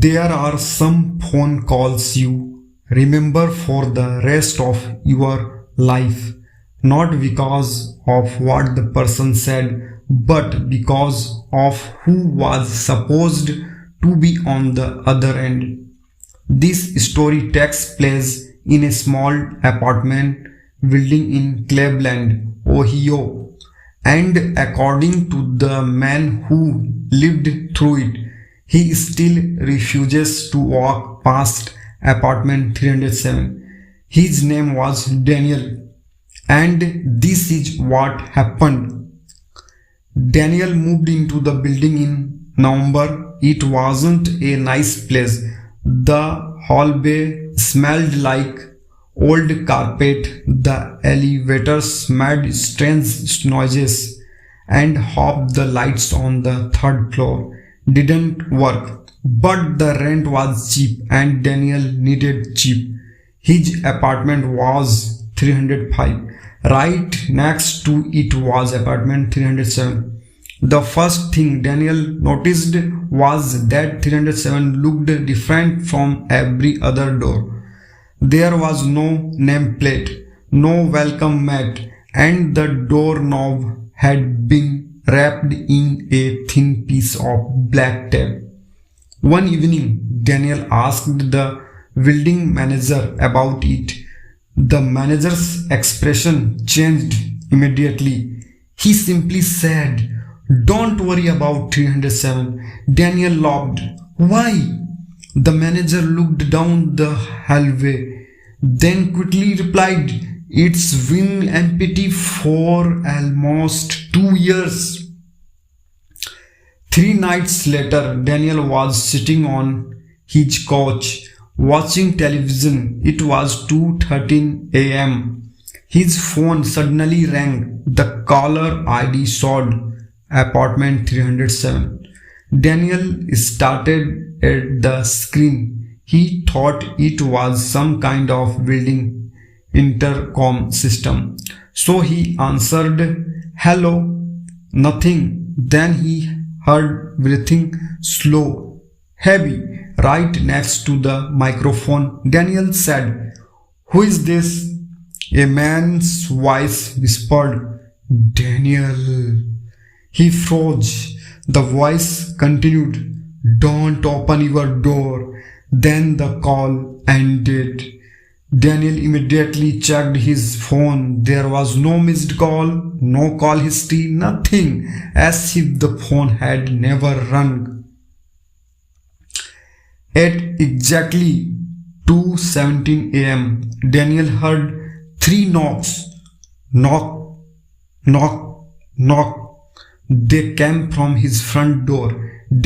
There are some phone calls you remember for the rest of your life, not because of what the person said, but because of who was supposed to be on the other end. This story takes place in a small apartment building in Cleveland, Ohio, and according to the man who lived through it, he still refuses to walk past apartment 307. His name was Daniel, and this is what happened. Daniel moved into the building in November. It wasn't a nice place. The hallway smelled like old carpet. The elevators made strange noises, and half the lights on the third floor didn't work. But the rent was cheap and Daniel needed cheap. His apartment was 305. Right next to it was apartment 307. The first thing Daniel noticed was that 307 looked different from every other door. There was no nameplate, no welcome mat, and the doorknob had been wrapped in a thin piece of black tape. One evening, Daniel asked the building manager about it. The manager's expression changed immediately. He simply said, "Don't worry about 307. Daniel laughed. "Why?" The manager looked down the hallway, then quickly replied, "It's been empty for almost 2 years. 3 nights later, Daniel was sitting on his couch watching television. It was 2:13 a.m. His phone suddenly rang. The caller ID showed apartment 307. Daniel started at the screen. He thought it was some kind of building intercom system. So he answered, "Hello." Nothing. Then he heard breathing, slow, heavy, right next to the microphone. Daniel said, "Who is this?" A man's voice whispered, "Daniel." He froze. The voice continued, "Don't open your door." Then the call ended. Daniel immediately checked his phone. There was no missed call, no call history, nothing, as if the phone had never rung. At exactly 2:17 a.m., Daniel heard 3 knocks. Knock, knock, knock. They came from his front door.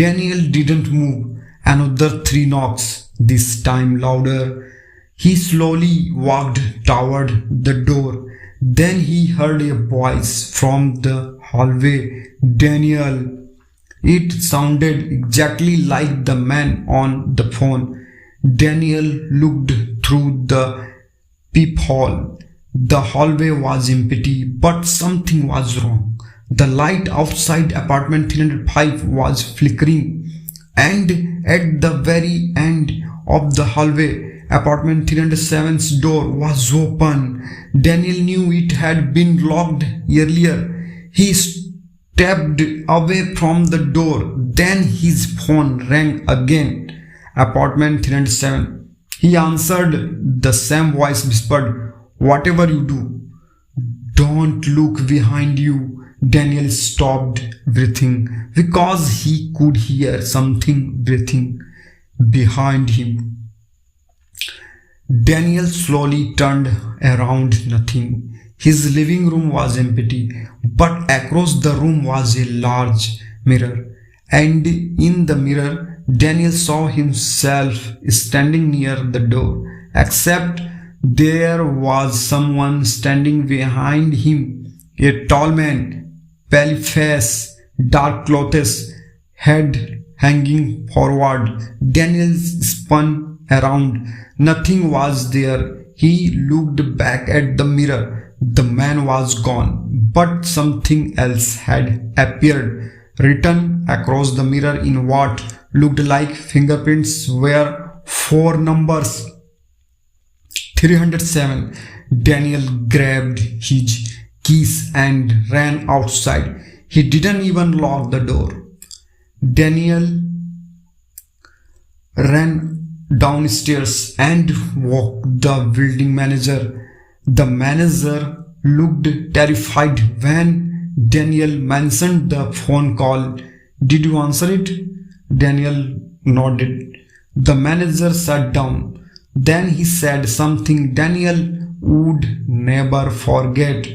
Daniel didn't move. Another 3 knocks, this time louder. He slowly walked toward the door. Then he heard a voice from the hallway. "Daniel." It sounded exactly like the man on the phone. Daniel looked through the peephole. The hallway was empty, but something was wrong. The light outside apartment 305 was flickering, and at the very end of the hallway, apartment 307's door was open. Daniel knew it had been locked earlier. He stepped away from the door. Then his phone rang again. Apartment 307. He answered. The same voice whispered, "Whatever you do, don't look behind you." Daniel stopped breathing because he could hear something breathing behind him. Daniel slowly turned around. Nothing. His living room was empty, but across the room was a large mirror, and in the mirror Daniel saw himself standing near the door, except there was someone standing behind him, a tall man, pale face, dark clothes, head hanging forward. Daniel spun around. Nothing was there. He looked back at the mirror. The man was gone, but something else had appeared. Written across the mirror in what looked like fingerprints were four numbers. 307. Daniel grabbed his keys and ran outside. He didn't even lock the door. Daniel ran downstairs and woke the building manager. The manager looked terrified when Daniel mentioned the phone call. Did you answer it? Daniel nodded. The manager sat down. Then he said something Daniel would never forget.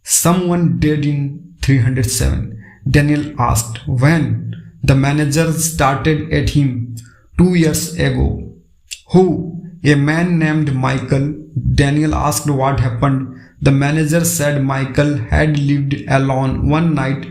Someone dead in 307. Daniel asked. When? The manager started at him. 2 years ago. Who? A man named Michael. Daniel asked what happened. The manager said Michael had lived alone one night.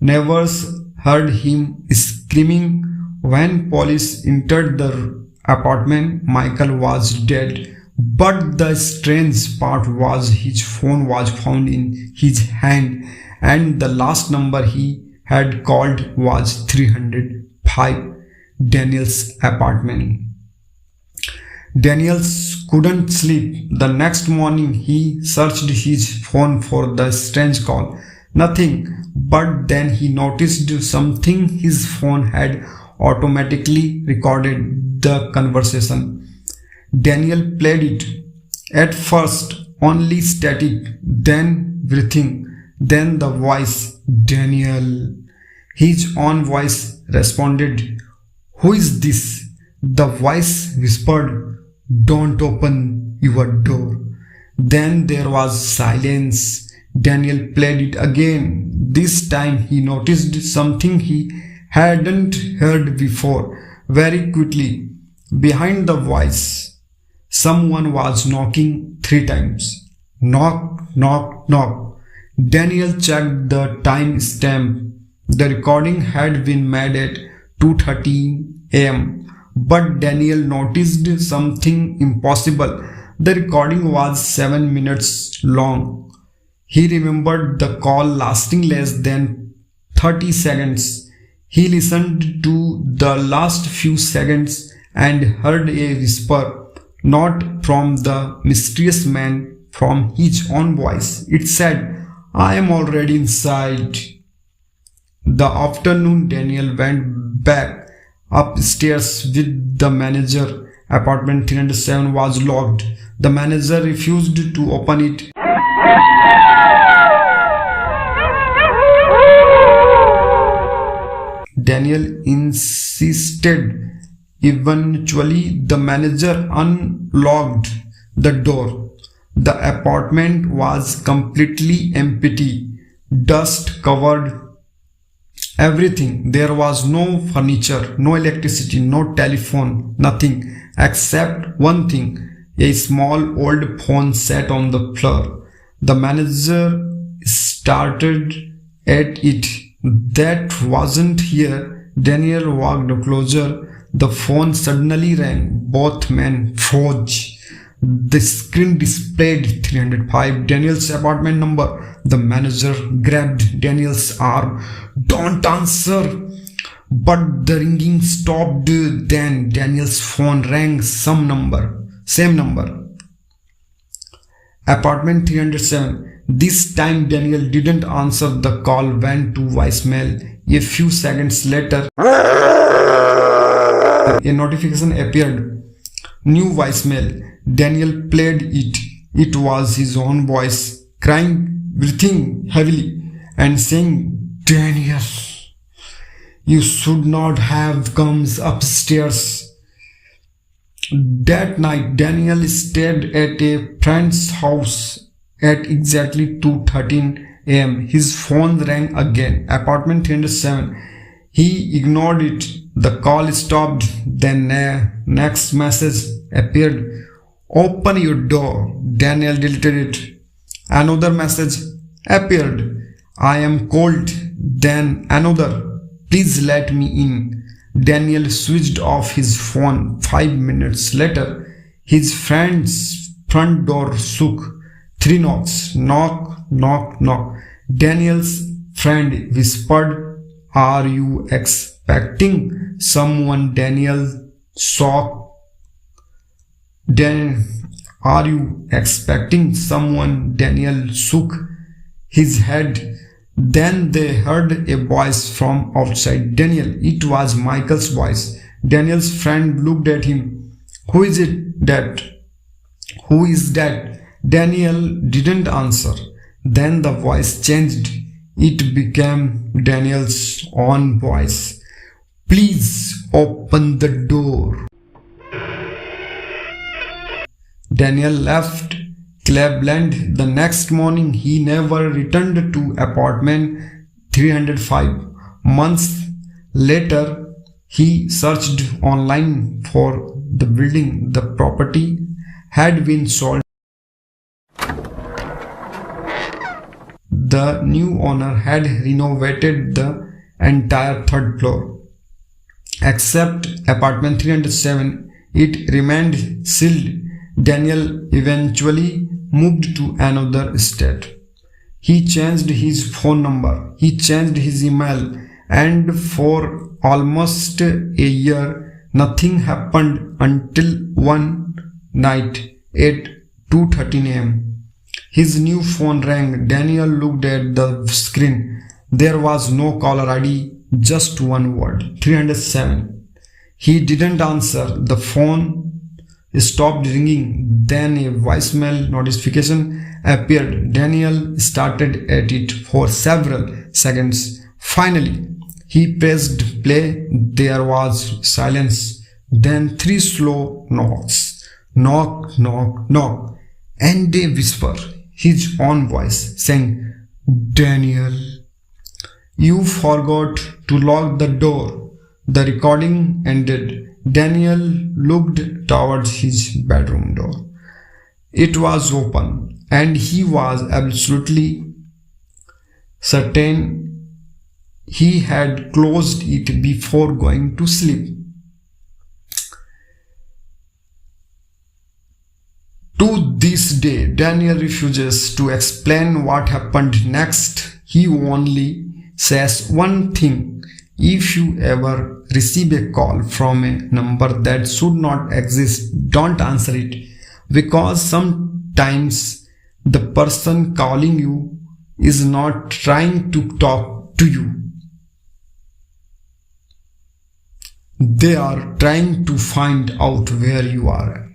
Neighbors heard him screaming. When police entered the apartment, Michael was dead. But the strange part was his phone was found in his hand and the last number he had called was 305, Daniel's apartment. Daniel couldn't sleep. The next morning he searched his phone for the strange call. Nothing. But then he noticed something. His phone had automatically recorded the conversation. Daniel played it. At first only static, then breathing, then the voice. Daniel. His own voice responded. Who is this? The voice whispered, don't open your door. Then there was silence. Daniel played it again. This time he noticed something he hadn't heard before. Very quickly, behind the voice, someone was knocking 3 times. Knock, knock, knock. Daniel checked the time stamp. The recording had been made at 2:30 a.m. But Daniel noticed something impossible. The recording was 7 minutes long. He remembered the call lasting less than 30 seconds. He listened to the last few seconds and heard a whisper, not from the mysterious man, from his own voice. It said, I am already inside. The afternoon Daniel went back upstairs with the manager. Apartment 307 was locked. The manager refused to open it. Daniel insisted. Eventually, the manager unlocked the door. The apartment was completely empty. Dust covered everything. There was no furniture, no electricity, no telephone, nothing except one thing. A small old phone sat on the floor. The manager started at it. That wasn't here. Daniel walked closer. The phone suddenly rang. Both men froze. The screen displayed 305, Daniel's apartment number. The manager grabbed Daniel's arm. Don't answer! But the ringing stopped. Then Daniel's phone rang. Same number. Apartment 307. This time Daniel didn't answer. The call went to voicemail. A few seconds later, a notification appeared. New voicemail. Daniel played it. It was his own voice, crying, breathing heavily, and saying, Daniel, you should not have come upstairs. That night, Daniel stayed at a friend's house at exactly 2:13 a.m. His phone rang again. Apartment 307. He ignored it. The call stopped. Then next message appeared. Open your door. Daniel deleted it. Another message appeared. I am cold. Then another. Please let me in. Daniel switched off his phone. 5 minutes later, his friend's front door shook. 3 knocks. Knock, knock, knock. Daniel's friend whispered, Are you expecting someone? Daniel shocked. Are you expecting someone? Daniel shook his head. Then they heard a voice from outside. Daniel, it was Michael's voice. Daniel's friend looked at him. Who is it that? Who is that? Daniel didn't answer. Then the voice changed. It became Daniel's own voice. Please open the door. Daniel left Cleveland the next morning. He never returned to apartment 305. Months later, he searched online for the building. The property had been sold. The new owner had renovated the entire third floor. Except apartment 307, it remained sealed. Daniel eventually moved to another state. He changed his phone number, he changed his email, and for almost a year, nothing happened until one night at 2:13 a.m. His new phone rang. Daniel looked at the screen. There was no caller ID, just one word, 307. He didn't answer. The phone stopped ringing. Then a voicemail notification appeared. Daniel started at it for several seconds. Finally, he pressed play. There was silence. Then 3 slow knocks. Knock, knock, knock. And a whisper, his own voice, saying, Daniel, you forgot to lock the door. The recording ended. Daniel looked towards his bedroom door. It was open, and he was absolutely certain he had closed it before going to sleep. To this day, Daniel refuses to explain what happened next. He only says one thing: if you ever receive a call from a number that should not exist, don't answer it, because sometimes the person calling you is not trying to talk to you. They are trying to find out where you are.